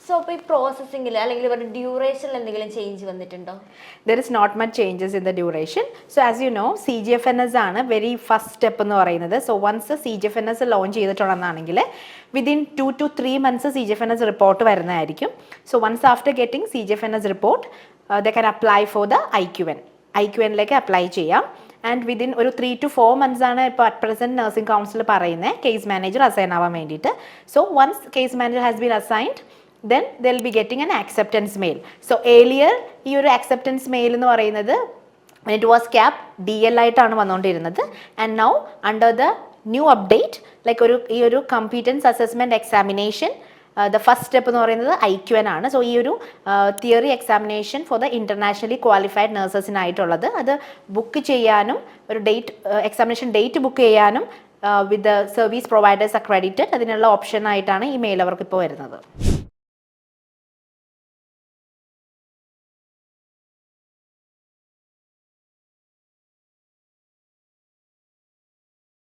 So അപ്പോൾ ഈ പ്രോസസ്സിംഗിൽ അല്ലെങ്കിൽ ഇവരുടെ ഡ്യൂറേഷനിൽ എന്തെങ്കിലും ചേഞ്ച് വന്നിട്ടുണ്ടോ? There is not much changes in the duration. So as you know, CGFNS ആണ് വെരി ഫസ്റ്റ് സ്റ്റെപ്പ് എന്ന് പറയുന്നത്. സോ വൺസ് CGFNS ലോഞ്ച് ചെയ്തിട്ടുണ്ടെന്നാണെങ്കിൽ within 2 to 3 months CGFNS report വരുന്നതായിരിക്കും. So once after getting CGFNS report they can apply for the IQN apply ചെയ്യാം. And within ഒരു 3 to 4 months ആണ് ഇപ്പോൾ at present nursing council പറയുന്നത് case manager assign ആവാൻ വേണ്ടിയിട്ട്. So once case manager has been assigned, then they'll be getting an acceptance mail. So earlier ഈ ഒരു acceptance mail എന്ന് പറയുന്നത് when it was capped DL ആയിട്ടാണ് വന്നുകൊണ്ടിരുന്നത്. And now under the new update like ഈ ഒരു competence assessment examination the first step എന്ന് പറയുന്നത് IQN ആണ്. സോ ഈ ഒരു theory examination for the internationally qualified നഴ്സസിനായിട്ടുള്ളത് അത് ബുക്ക് ചെയ്യാനും ഒരു എക്സാമിനേഷൻ ഡേറ്റ് ബുക്ക് ചെയ്യാനും with the service providers accredited അതിനുള്ള ഓപ്ഷൻ ആയിട്ടാണ് ഈ മെയിൽ അവർക്ക് ഇപ്പോൾ വരുന്നത്.